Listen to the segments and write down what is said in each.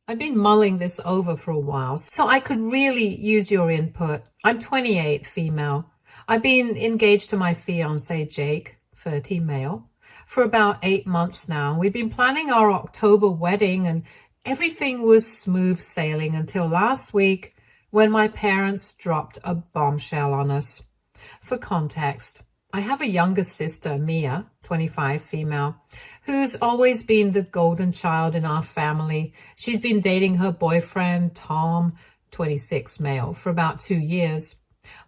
I've been mulling this over for a while, so I could really use your input. I'm 28, female. I've been engaged to my fiance, Jake, 30, male, for about 8 months now. We've been planning our October wedding and everything was smooth sailing until last week when my parents dropped a bombshell on us. For context, I have a younger sister, Mia, 25, female, who's always been the golden child in our family. She's been dating her boyfriend, Tom, 26, male, for about 2 years.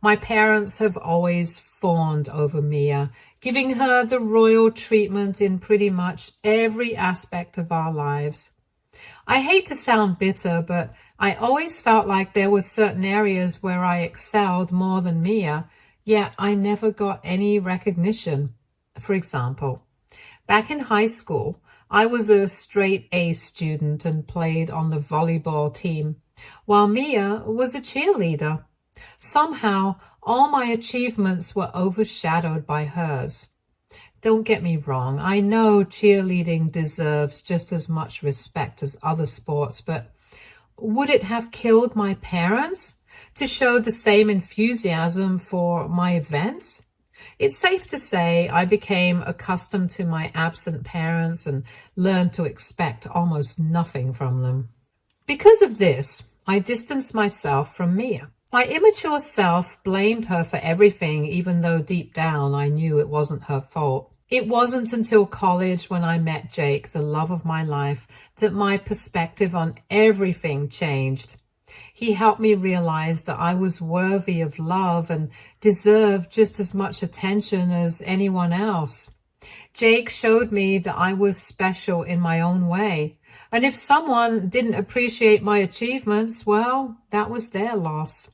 My parents have always fawned over Mia, giving her the royal treatment in pretty much every aspect of our lives. I hate to sound bitter, but I always felt like there were certain areas where I excelled more than Mia, yet I never got any recognition. For example, back in high school, I was a straight A student and played on the volleyball team, while Mia was a cheerleader. Somehow, all my achievements were overshadowed by hers. Don't get me wrong, I know cheerleading deserves just as much respect as other sports, but would it have killed my parents to show the same enthusiasm for my events? It's safe to say I became accustomed to my absent parents and learned to expect almost nothing from them. Because of this, I distanced myself from Mia. My immature self blamed her for everything, even though deep down I knew it wasn't her fault. It wasn't until college, when I met Jake, the love of my life, that my perspective on everything changed. He helped me realize that I was worthy of love and deserved just as much attention as anyone else. Jake showed me that I was special in my own way, and if someone didn't appreciate my achievements, well, that was their loss.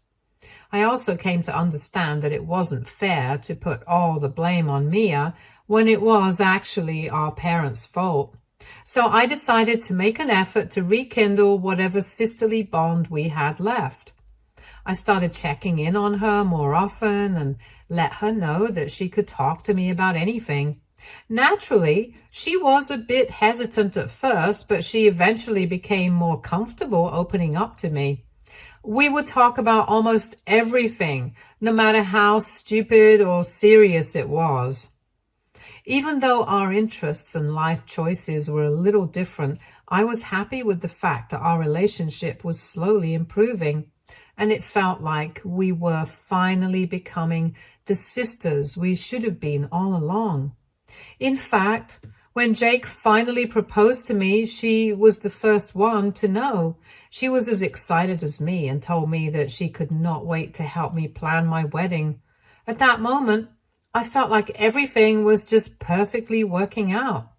I also came to understand that it wasn't fair to put all the blame on Mia when it was actually our parents' fault. So I decided to make an effort to rekindle whatever sisterly bond we had left. I started checking in on her more often and let her know that she could talk to me about anything. Naturally, she was a bit hesitant at first, but she eventually became more comfortable opening up to me. We would talk about almost everything, no matter how stupid or serious it was. Even though our interests and life choices were a little different, I was happy with the fact that our relationship was slowly improving, and it felt like we were finally becoming the sisters we should have been all along. In fact, when Jake finally proposed to me, she was the first one to know. She was as excited as me and told me that she could not wait to help me plan my wedding. At that moment, I felt like everything was just perfectly working out.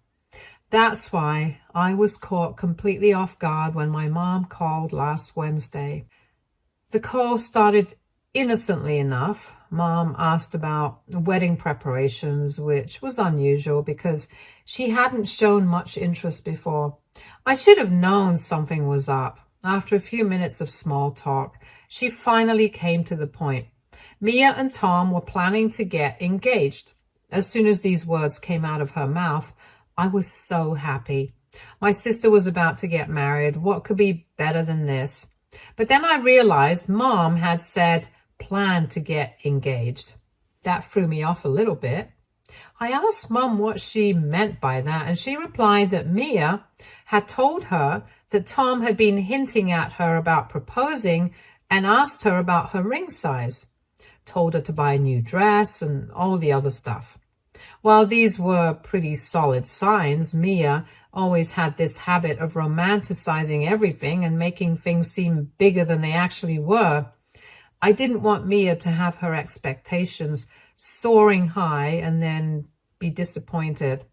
That's why I was caught completely off guard when my mom called last Wednesday. The call started innocently enough. Mom asked about wedding preparations, which was unusual because she hadn't shown much interest before. I should have known something was up. After a few minutes of small talk, she finally came to the point. Mia and Tom were planning to get engaged. As soon as these words came out of her mouth, I was so happy. My sister was about to get married. What could be better than this? But then I realized Mom had said plan to get engaged. That threw me off a little bit. I asked Mom what she meant by that, and she replied that Mia had told her that Tom had been hinting at her about proposing and asked her about her ring size. Told her to buy a new dress and all the other stuff. While these were pretty solid signs, Mia always had this habit of romanticizing everything and making things seem bigger than they actually were. I didn't want Mia to have her expectations soaring high and then be disappointed.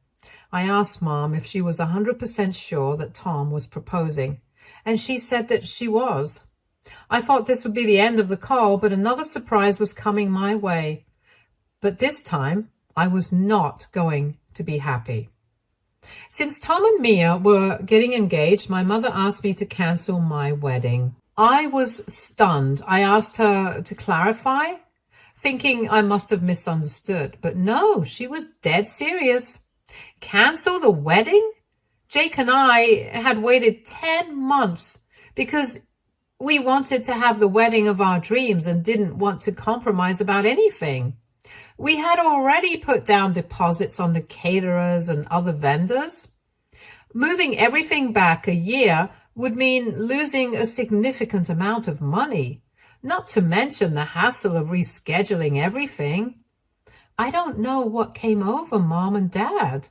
I asked Mom if she was 100% sure that Tom was proposing, and she said that she was. I thought this would be the end of the call, but another surprise was coming my way. But this time, I was not going to be happy. Since Tom and Mia were getting engaged, my mother asked me to cancel my wedding. I was stunned. I asked her to clarify, thinking I must have misunderstood. But no, she was dead serious. Cancel the wedding? Jake and I had waited 10 months because we wanted to have the wedding of our dreams and didn't want to compromise about anything. We had already put down deposits on the caterers and other vendors. Moving everything back a year would mean losing a significant amount of money, not to mention the hassle of rescheduling everything. I don't know what came over Mom and Dad,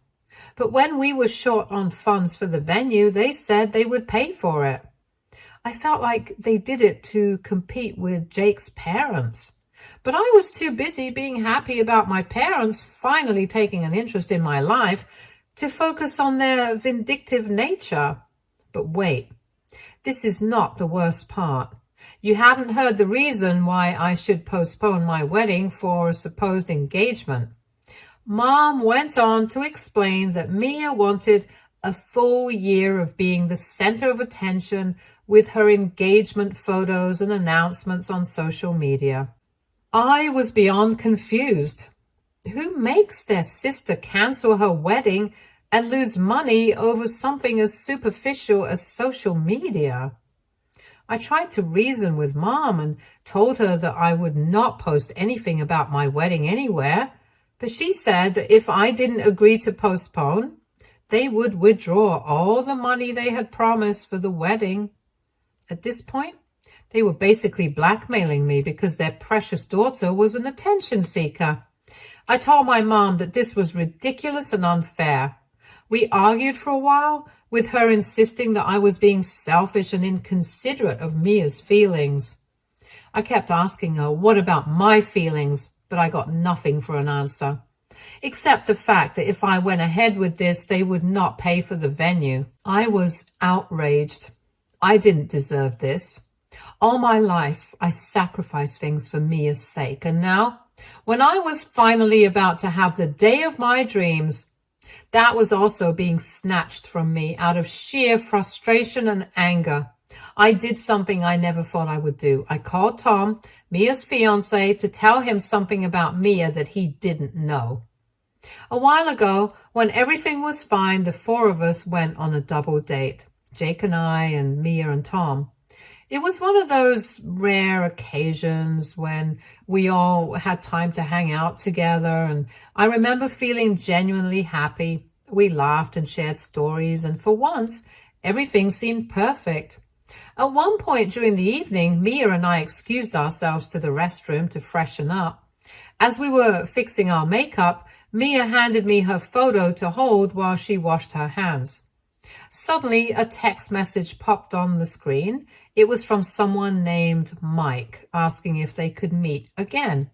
but when we were short on funds for the venue, they said they would pay for it. I felt like they did it to compete with Jake's parents. But I was too busy being happy about my parents finally taking an interest in my life to focus on their vindictive nature. But wait, this is not the worst part. You haven't heard the reason why I should postpone my wedding for a supposed engagement. Mom went on to explain that Mia wanted a full year of being the center of attention with her engagement photos and announcements on social media. I was beyond confused. Who makes their sister cancel her wedding and lose money over something as superficial as social media? I tried to reason with Mom and told her that I would not post anything about my wedding anywhere, but she said that if I didn't agree to postpone, they would withdraw all the money they had promised for the wedding. At this point, they were basically blackmailing me because their precious daughter was an attention seeker. I told my mom that this was ridiculous and unfair. We argued for a while, with her insisting that I was being selfish and inconsiderate of Mia's feelings. I kept asking her, what about my feelings? But I got nothing for an answer, except the fact that if I went ahead with this, they would not pay for the venue. I was outraged. I didn't deserve this. All my life, I sacrificed things for Mia's sake, and now, when I was finally about to have the day of my dreams, that was also being snatched from me out of sheer frustration and anger. I did something I never thought I would do. I called Tom, Mia's fiance, to tell him something about Mia that he didn't know. A while ago, when everything was fine, the four of us went on a double date. Jake and I and Mia and Tom. It was one of those rare occasions when we all had time to hang out together, and I remember feeling genuinely happy. We laughed and shared stories, and for once, everything seemed perfect. At one point during the evening, Mia and I excused ourselves to the restroom to freshen up. As we were fixing our makeup, Mia handed me her photo to hold while she washed her hands. Suddenly, a text message popped on the screen. It was from someone named Mike, asking if they could meet again.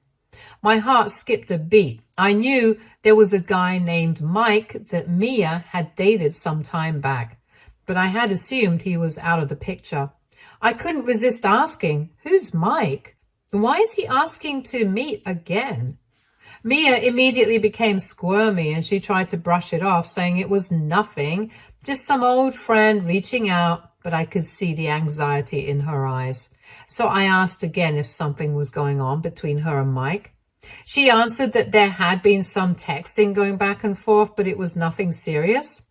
My heart skipped a beat. I knew there was a guy named Mike that Mia had dated some time back, but I had assumed he was out of the picture. I couldn't resist asking, who's Mike? Why is he asking to meet again? Mia immediately became squirmy and she tried to brush it off, saying it was nothing, just some old friend reaching out, but I could see the anxiety in her eyes. So I asked again if something was going on between her and Mike. She answered that there had been some texting going back and forth, but it was nothing serious.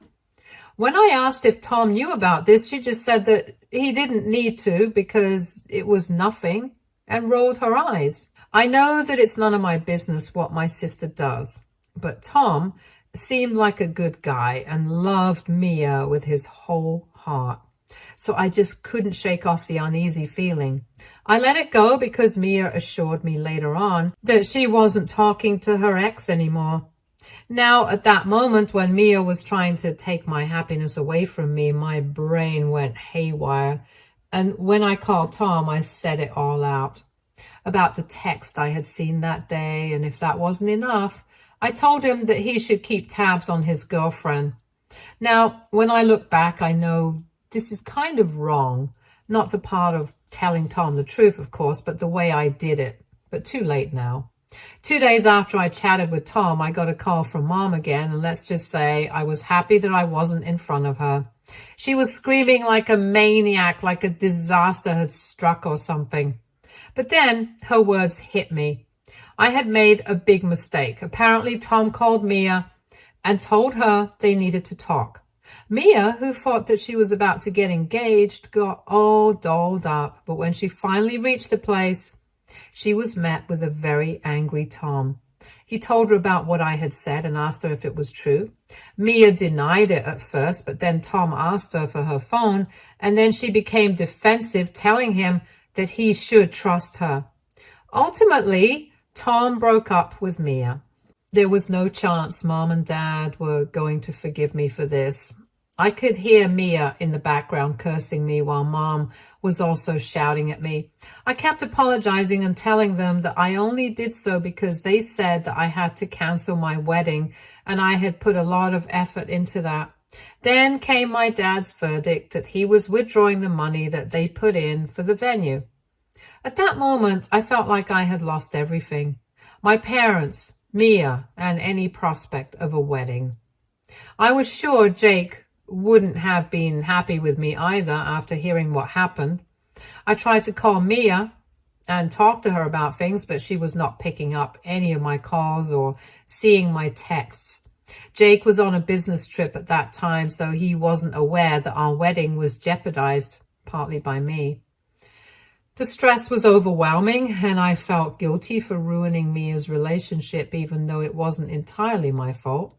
When I asked if Tom knew about this, she just said that he didn't need to because it was nothing, and rolled her eyes. I know that it's none of my business what my sister does, but Tom seemed like a good guy and loved Mia with his whole heart. So I just couldn't shake off the uneasy feeling. I let it go because Mia assured me later on that she wasn't talking to her ex anymore. Now, at that moment when Mia was trying to take my happiness away from me, my brain went haywire. And when I called Tom, I said it all out about the text I had seen that day, and if that wasn't enough, I told him that he should keep tabs on his girlfriend. Now, when I look back, I know this is kind of wrong, not the part of telling Tom the truth, of course, but the way I did it, but too late now. 2 days after I chatted with Tom, I got a call from Mom again, and let's just say I was happy that I wasn't in front of her. She was screaming like a maniac, like a disaster had struck or something. But then her words hit me. I had made a big mistake. Apparently, Tom called Mia and told her they needed to talk. Mia, who thought that she was about to get engaged, got all dolled up, but when she finally reached the place, she was met with a very angry Tom. He told her about what I had said and asked her if it was true. Mia denied it at first, but then Tom asked her for her phone, and then she became defensive, telling him that he should trust her. Ultimately, Tom broke up with Mia. There was no chance Mom and Dad were going to forgive me for this. I could hear Mia in the background cursing me while Mom was also shouting at me. I kept apologizing and telling them that I only did so because they said that I had to cancel my wedding, and I had put a lot of effort into that. Then came my dad's verdict that he was withdrawing the money that they put in for the venue. At that moment, I felt like I had lost everything. My parents, Mia, and any prospect of a wedding. I was sure Jake wouldn't have been happy with me either after hearing what happened. I tried to call Mia and talk to her about things, but she was not picking up any of my calls or seeing my texts. Jake was on a business trip at that time, so he wasn't aware that our wedding was jeopardized, partly by me. The stress was overwhelming, and I felt guilty for ruining Mia's relationship, even though it wasn't entirely my fault.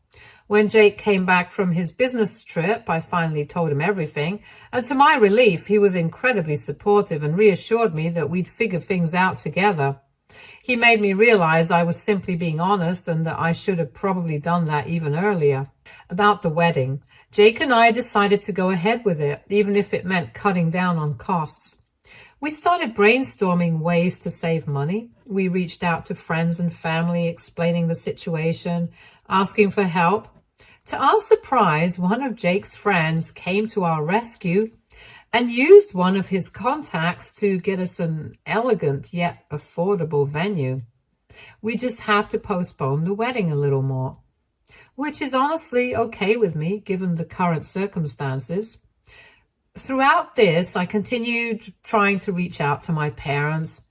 When Jake came back from his business trip, I finally told him everything, and to my relief, he was incredibly supportive and reassured me that we'd figure things out together. He made me realize I was simply being honest and that I should have probably done that even earlier. About the wedding, Jake and I decided to go ahead with it, even if it meant cutting down on costs. We started brainstorming ways to save money. We reached out to friends and family, explaining the situation, asking for help. To our surprise, one of Jake's friends came to our rescue and used one of his contacts to get us an elegant yet affordable venue. We just have to postpone the wedding a little more, which is honestly okay with me given the current circumstances. Throughout this, I continued trying to reach out to my parents.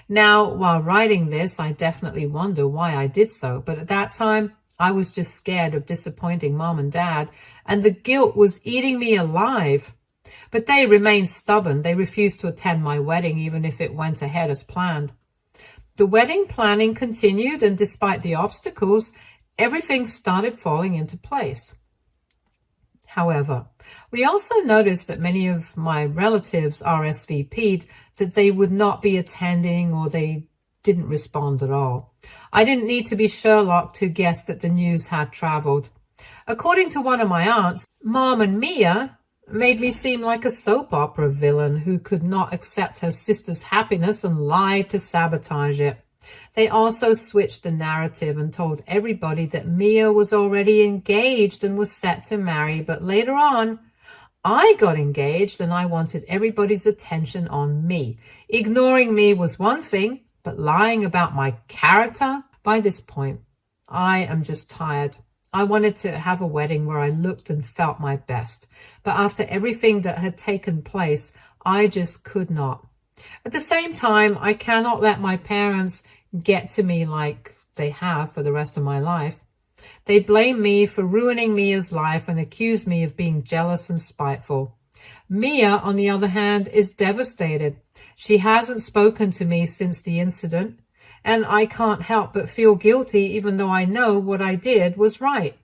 Now, while writing this, I definitely wonder why I did so, but at that time, I was just scared of disappointing Mom and Dad, and the guilt was eating me alive. But they remained stubborn. They refused to attend my wedding, even if it went ahead as planned. The wedding planning continued, and despite the obstacles, everything started falling into place. However, we also noticed that many of my relatives RSVP'd that they would not be attending, or they didn't respond at all. I didn't need to be Sherlock to guess that the news had traveled. According to one of my aunts, Mom and Mia made me seem like a soap opera villain who could not accept her sister's happiness and lied to sabotage it. They also switched the narrative and told everybody that Mia was already engaged and was set to marry, but later on, I got engaged and I wanted everybody's attention on me. Ignoring me was one thing, but lying about my character? By this point, I am just tired. I wanted to have a wedding where I looked and felt my best. But after everything that had taken place, I just could not. At the same time, I cannot let my parents get to me like they have for the rest of my life. They blame me for ruining Mia's life and accuse me of being jealous and spiteful. Mia, on the other hand, is devastated. She hasn't spoken to me since the incident, and I can't help but feel guilty even though I know what I did was right.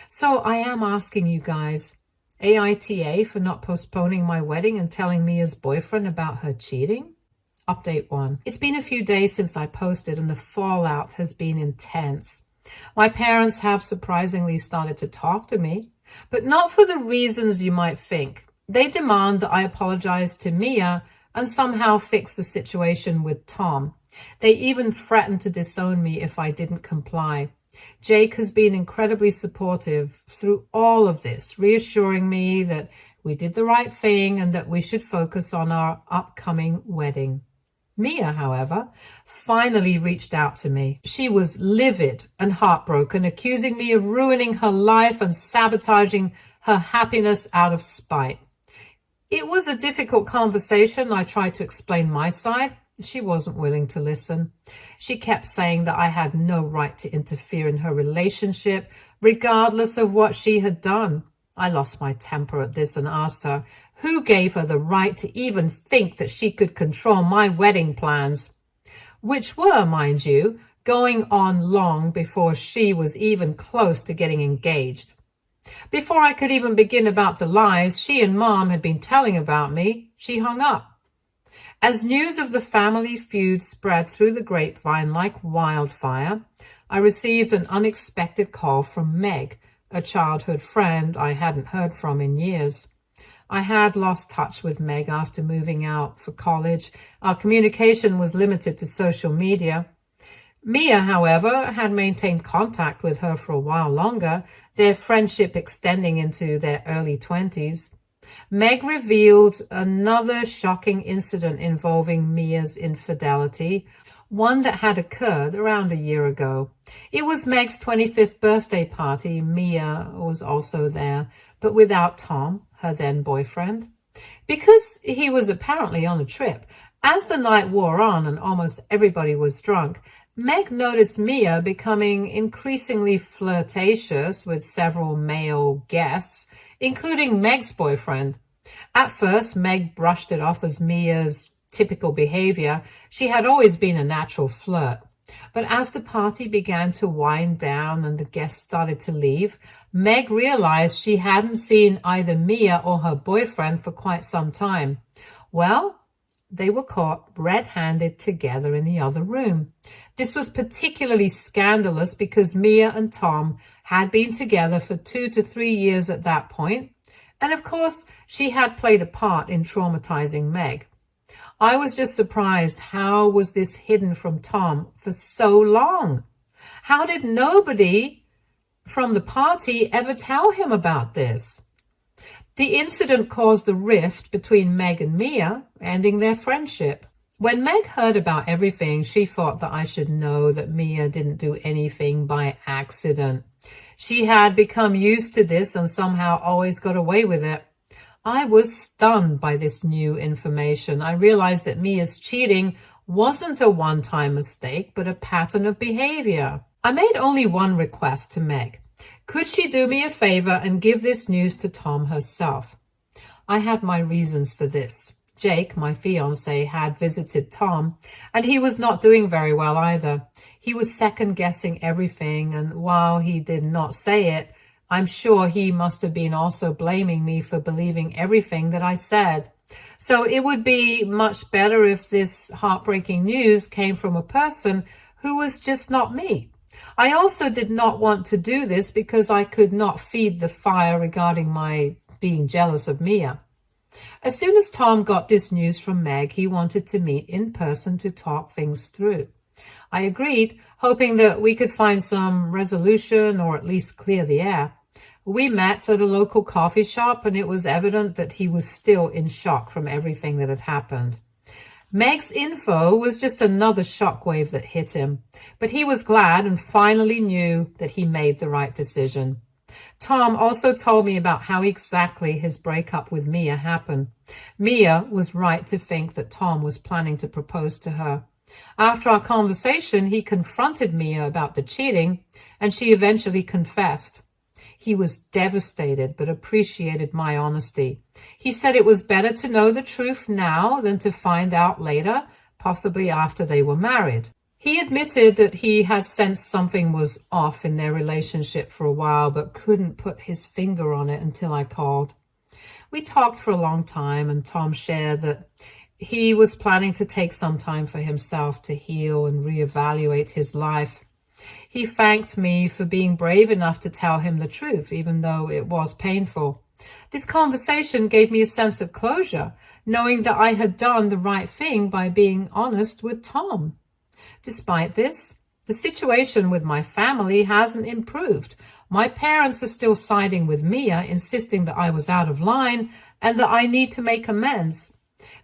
So I am asking you guys, AITA for not postponing my wedding and telling Mia's boyfriend about her cheating? Update 1. It's been a few days since I posted and the fallout has been intense. My parents have surprisingly started to talk to me, but not for the reasons you might think. They demand that I apologize to Mia and somehow fix the situation with Tom. They even threatened to disown me if I didn't comply. Jake has been incredibly supportive through all of this, reassuring me that we did the right thing and that we should focus on our upcoming wedding. Mia, however, finally reached out to me. She was livid and heartbroken, accusing me of ruining her life and sabotaging her happiness out of spite. It was a difficult conversation. I tried to explain my side. She wasn't willing to listen. She kept saying that I had no right to interfere in her relationship, regardless of what she had done. I lost my temper at this and asked her who gave her the right to even think that she could control my wedding plans, which were, mind you, going on long before she was even close to getting engaged. Before I could even begin about the lies she and Mom had been telling about me, she hung up. As news of the family feud spread through the grapevine like wildfire, I received an unexpected call from Meg, a childhood friend I hadn't heard from in years. I had lost touch with Meg after moving out for college. Our communication was limited to social media. Mia, however, had maintained contact with her for a while longer, their friendship extending into their early 20s. Meg revealed another shocking incident involving Mia's infidelity, one that had occurred around a year ago. It was Meg's 25th birthday party. Mia was also there, but without Tom, her then boyfriend, because he was apparently on a trip. As the night wore on and almost everybody was drunk, Meg noticed Mia becoming increasingly flirtatious with several male guests, including Meg's boyfriend. At first, Meg brushed it off as Mia's typical behavior. She had always been a natural flirt. But as the party began to wind down and the guests started to leave, Meg realized she hadn't seen either Mia or her boyfriend for quite some time. Well, they were caught red-handed together in the other room. This was particularly scandalous because Mia and Tom had been together for 2 to 3 years at that point, and of course, she had played a part in traumatizing Meg. I was just surprised. How was this hidden from Tom for so long? How did nobody from the party ever tell him about this? The incident caused a rift between Meg and Mia, ending their friendship. When Meg heard about everything, she thought that I should know that Mia didn't do anything by accident. She had become used to this and somehow always got away with it. I was stunned by this new information. I realized that Mia's cheating wasn't a one-time mistake, but a pattern of behavior. I made only one request to Meg. Could she do me a favor and give this news to Tom herself? I had my reasons for this. Jake, my fiancé, had visited Tom, and he was not doing very well either. He was second-guessing everything, and while he did not say it, I'm sure he must have been also blaming me for believing everything that I said. So it would be much better if this heartbreaking news came from a person who was just not me. I also did not want to do this because I could not feed the fire regarding my being jealous of Mia. As soon as Tom got this news from Meg, he wanted to meet in person to talk things through. I agreed, hoping that we could find some resolution or at least clear the air. We met at a local coffee shop, and it was evident that he was still in shock from everything that had happened. Meg's info was just another shockwave that hit him, but he was glad and finally knew that he made the right decision. Tom also told me about how exactly his breakup with Mia happened. Mia was right to think that Tom was planning to propose to her. After our conversation, he confronted Mia about the cheating, and she eventually confessed. He was devastated, but appreciated my honesty. He said it was better to know the truth now than to find out later, possibly after they were married. He admitted that he had sensed something was off in their relationship for a while, but couldn't put his finger on it until I called. We talked for a long time, and Tom shared that he was planning to take some time for himself to heal and reevaluate his life. He thanked me for being brave enough to tell him the truth, even though it was painful. This conversation gave me a sense of closure, knowing that I had done the right thing by being honest with Tom. Despite this, the situation with my family hasn't improved. My parents are still siding with Mia, insisting that I was out of line and that I need to make amends.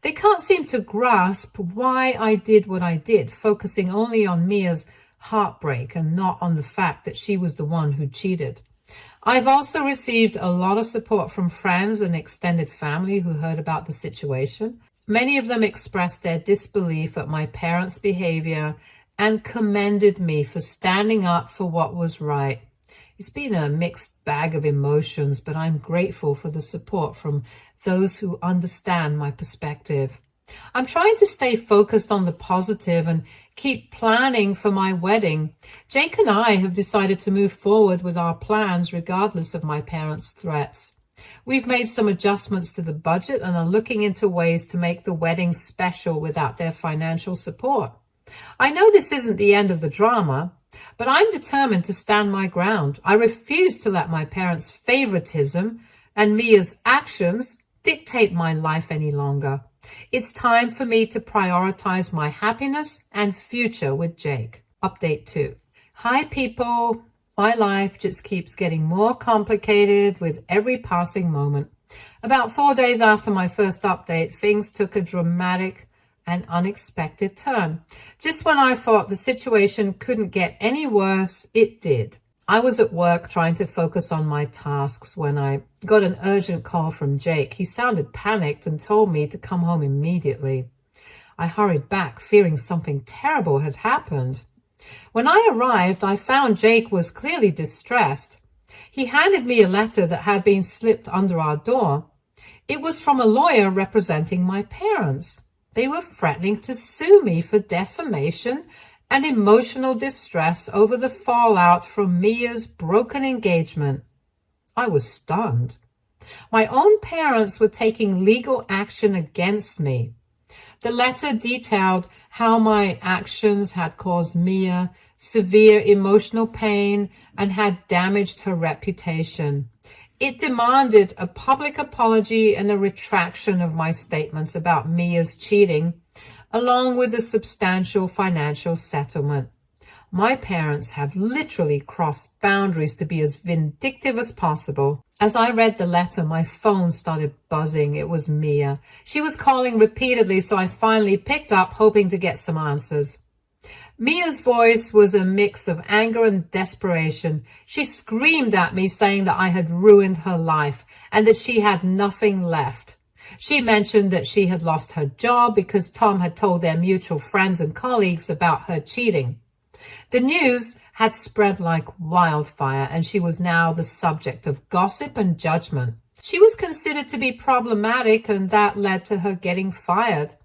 They can't seem to grasp why I did what I did, focusing only on Mia's heartbreak and not on the fact that she was the one who cheated. I've also received a lot of support from friends and extended family who heard about the situation. Many of them expressed their disbelief at my parents' behavior and commended me for standing up for what was right. It's been a mixed bag of emotions, but I'm grateful for the support from those who understand my perspective. I'm trying to stay focused on the positive and keep planning for my wedding. Jake and I have decided to move forward with our plans regardless of my parents' threats. We've made some adjustments to the budget and are looking into ways to make the wedding special without their financial support. I know this isn't the end of the drama, but I'm determined to stand my ground. I refuse to let my parents' favoritism and Mia's actions dictate my life any longer. It's time for me to prioritize my happiness and future with Jake. Update 2. Hi, people. My life just keeps getting more complicated with every passing moment. About 4 days after my first update, things took a dramatic and unexpected turn. Just when I thought the situation couldn't get any worse, it did. I was at work trying to focus on my tasks when I got an urgent call from Jake. He sounded panicked and told me to come home immediately. I hurried back, fearing something terrible had happened. When I arrived, I found Jake was clearly distressed. He handed me a letter that had been slipped under our door. It was from a lawyer representing my parents. They were threatening to sue me for defamation and emotional distress over the fallout from Mia's broken engagement. I was stunned. My own parents were taking legal action against me. The letter detailed how my actions had caused Mia severe emotional pain and had damaged her reputation. It demanded a public apology and a retraction of my statements about Mia's cheating, along with a substantial financial settlement. My parents have literally crossed boundaries to be as vindictive as possible. As I read the letter, my phone started buzzing. It was Mia. She was calling repeatedly, so I finally picked up, hoping to get some answers. Mia's voice was a mix of anger and desperation. She screamed at me, saying that I had ruined her life and that she had nothing left. She mentioned that she had lost her job because Tom had told their mutual friends and colleagues about her cheating. The news had spread like wildfire, and she was now the subject of gossip and judgment. She was considered to be problematic, and that led to her getting fired.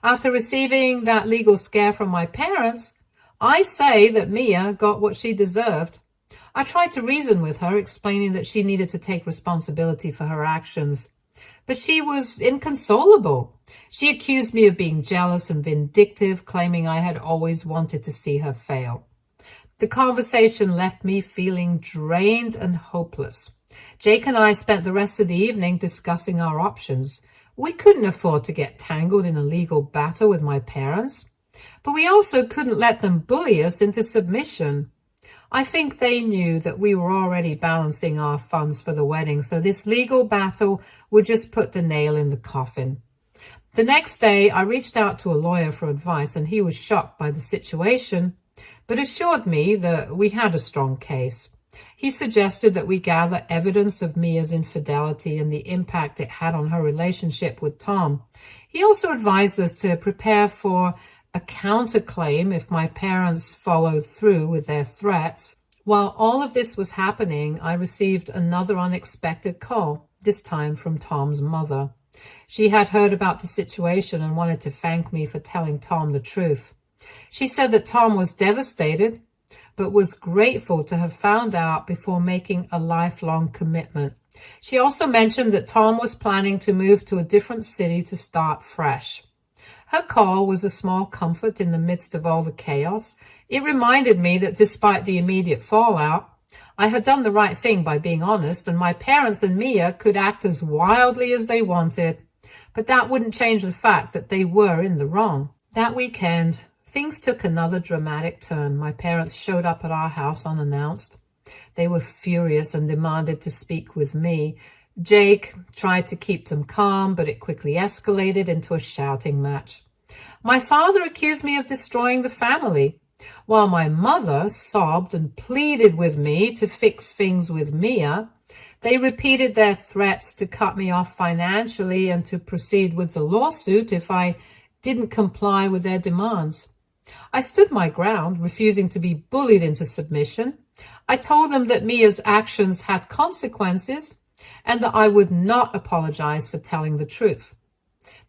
After receiving that legal scare from my parents, I say that Mia got what she deserved. I tried to reason with her, explaining that she needed to take responsibility for her actions. But she was inconsolable. She accused me of being jealous and vindictive, claiming I had always wanted to see her fail. The conversation left me feeling drained and hopeless. Jake and I spent the rest of the evening discussing our options. We couldn't afford to get tangled in a legal battle with my parents, but we also couldn't let them bully us into submission. I think they knew that we were already balancing our funds for the wedding, so this legal battle would just put the nail in the coffin. The next day, I reached out to a lawyer for advice, and he was shocked by the situation, but assured me that we had a strong case. He suggested that we gather evidence of Mia's infidelity and the impact it had on her relationship with Tom. He also advised us to prepare for a counterclaim if my parents followed through with their threats. While all of this was happening, I received another unexpected call, this time from Tom's mother. She had heard about the situation and wanted to thank me for telling Tom the truth. She said that Tom was devastated, but was grateful to have found out before making a lifelong commitment. She also mentioned that Tom was planning to move to a different city to start fresh. Her call was a small comfort in the midst of all the chaos. It reminded me that despite the immediate fallout, I had done the right thing by being honest, and my parents and Mia could act as wildly as they wanted. But that wouldn't change the fact that they were in the wrong. That weekend, things took another dramatic turn. My parents showed up at our house unannounced. They were furious and demanded to speak with me. Jake tried to keep them calm, but it quickly escalated into a shouting match. My father accused me of destroying the family, while my mother sobbed and pleaded with me to fix things with Mia. They repeated their threats to cut me off financially and to proceed with the lawsuit if I didn't comply with their demands. I stood my ground, refusing to be bullied into submission. I told them that Mia's actions had consequences and that I would not apologize for telling the truth.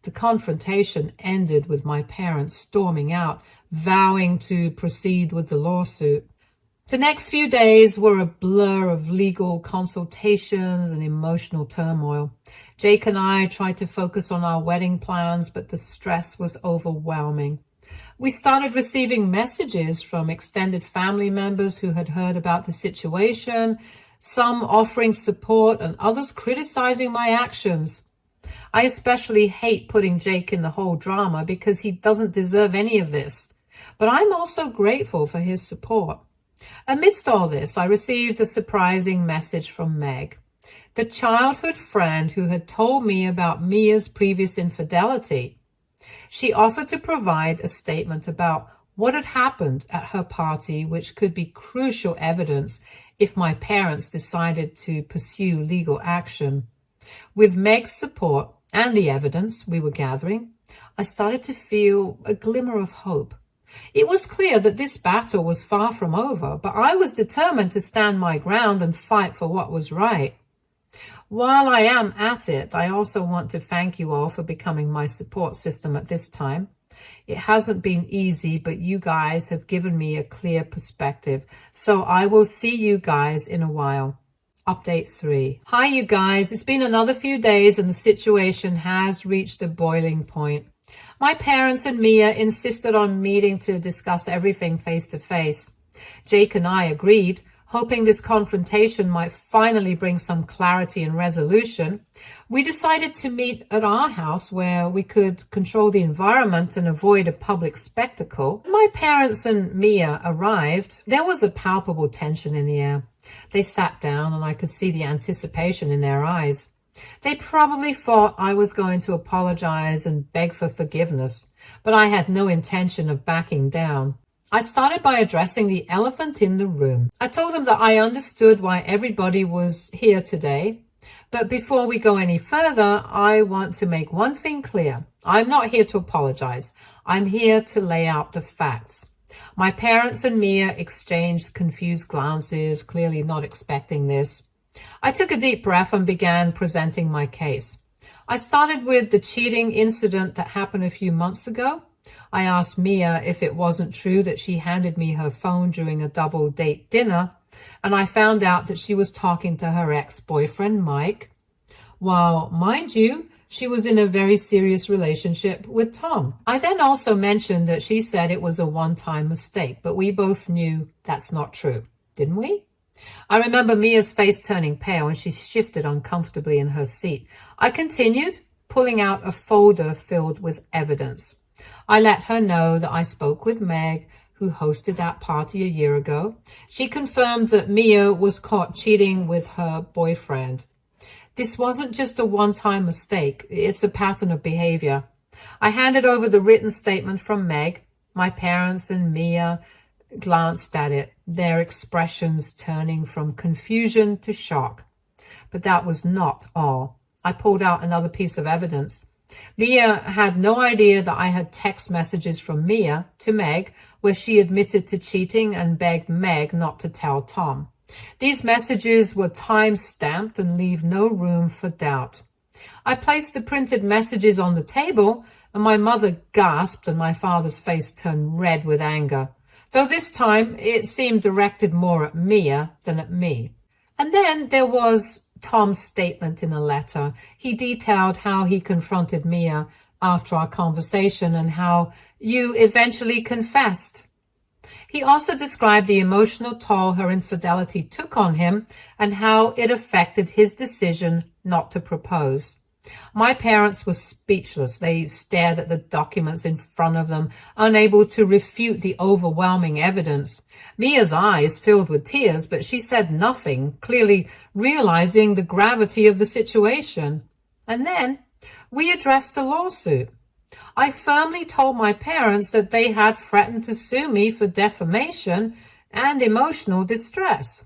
The confrontation ended with my parents storming out, vowing to proceed with the lawsuit. The next few days were a blur of legal consultations and emotional turmoil. Jake and I tried to focus on our wedding plans, but the stress was overwhelming. We started receiving messages from extended family members who had heard about the situation, some offering support and others criticizing my actions. I especially hate putting Jake in the whole drama because he doesn't deserve any of this, but I'm also grateful for his support. Amidst all this, I received a surprising message from Meg, the childhood friend who had told me about Mia's previous infidelity. She offered to provide a statement about what had happened at her party, which could be crucial evidence if my parents decided to pursue legal action. With Meg's support and the evidence we were gathering, I started to feel a glimmer of hope. It was clear that this battle was far from over, but I was determined to stand my ground and fight for what was right. While I am at it, I also want to thank you all for becoming my support system at this time. It hasn't been easy, but you guys have given me a clear perspective. So I will see you guys in a while. Update 3. Hi, you guys. It's been another few days and the situation has reached a boiling point. My parents and Mia insisted on meeting to discuss everything face to face. Jake and I agreed, hoping this confrontation might finally bring some clarity and resolution. We decided to meet at our house where we could control the environment and avoid a public spectacle. When my parents and Mia arrived, there was a palpable tension in the air. They sat down and I could see the anticipation in their eyes. They probably thought I was going to apologize and beg for forgiveness, but I had no intention of backing down. I started by addressing the elephant in the room. I told them that I understood why everybody was here today, but before we go any further, I want to make one thing clear. I'm not here to apologize. I'm here to lay out the facts. My parents and Mia exchanged confused glances, clearly not expecting this. I took a deep breath and began presenting my case. I started with the cheating incident that happened a few months ago. I asked Mia if it wasn't true that she handed me her phone during a double date dinner, and I found out that she was talking to her ex-boyfriend, Mike, while, mind you, she was in a very serious relationship with Tom. I then also mentioned that she said it was a one-time mistake, but we both knew that's not true, didn't we? I remember Mia's face turning pale and she shifted uncomfortably in her seat. I continued, pulling out a folder filled with evidence. I let her know that I spoke with Meg, who hosted that party a year ago. She confirmed that Mia was caught cheating with her boyfriend. This wasn't just a one-time mistake. It's a pattern of behavior. I handed over the written statement from Meg. My parents and Mia glanced at it, their expressions turning from confusion to shock. But that was not all. I pulled out another piece of evidence. Mia had no idea that I had text messages from Mia to Meg where she admitted to cheating and begged Meg not to tell Tom. These messages were time-stamped and leave no room for doubt. I placed the printed messages on the table and my mother gasped and my father's face turned red with anger, though this time it seemed directed more at Mia than at me. And then there was Tom's statement in a letter. He detailed how he confronted Mia after our conversation and how you eventually confessed. He also described the emotional toll her infidelity took on him and how it affected his decision not to propose. My parents were speechless. They stared at the documents in front of them, unable to refute the overwhelming evidence. Mia's eyes filled with tears, but she said nothing, clearly realizing the gravity of the situation. And then we addressed a lawsuit. I firmly told my parents that they had threatened to sue me for defamation and emotional distress.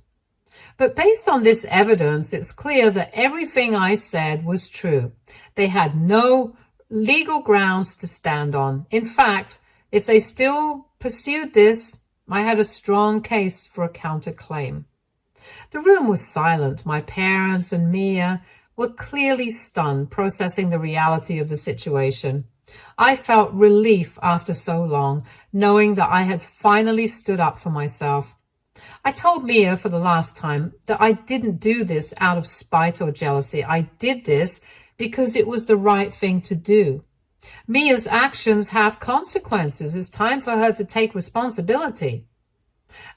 But based on this evidence, it's clear that everything I said was true. They had no legal grounds to stand on. In fact, if they still pursued this, I had a strong case for a counterclaim. The room was silent. My parents and Mia were clearly stunned, processing the reality of the situation. I felt relief after so long, knowing that I had finally stood up for myself. I told Mia for the last time that I didn't do this out of spite or jealousy. I did this because it was the right thing to do. Mia's actions have consequences. It's time for her to take responsibility.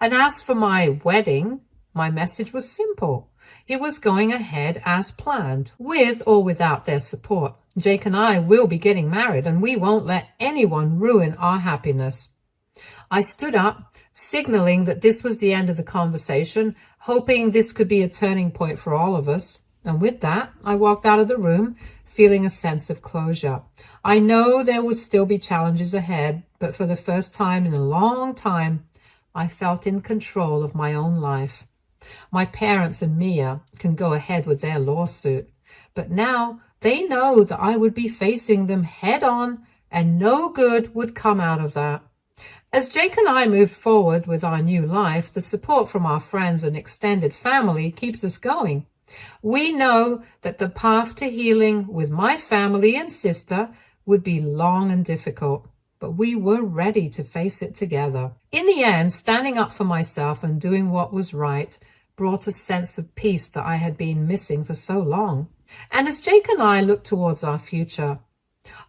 And as for my wedding, my message was simple. It was going ahead as planned, with or without their support. Jake and I will be getting married, and we won't let anyone ruin our happiness. I stood up, signaling that this was the end of the conversation, hoping this could be a turning point for all of us. And with that, I walked out of the room, feeling a sense of closure. I know there would still be challenges ahead, but for the first time in a long time, I felt in control of my own life. My parents and Mia can go ahead with their lawsuit, but now they know that I would be facing them head on and no good would come out of that. As Jake and I move forward with our new life, the support from our friends and extended family keeps us going. We know that the path to healing with my family and sister would be long and difficult, but we were ready to face it together. In the end, standing up for myself and doing what was right brought a sense of peace that I had been missing for so long. And as Jake and I look towards our future,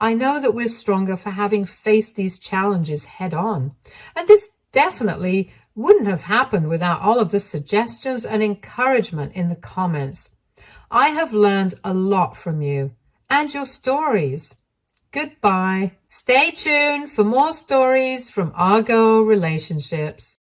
I know that we're stronger for having faced these challenges head on. And this definitely wouldn't have happened without all of the suggestions and encouragement in the comments. I have learned a lot from you and your stories. Goodbye. Stay tuned for more stories from Argo Relationships.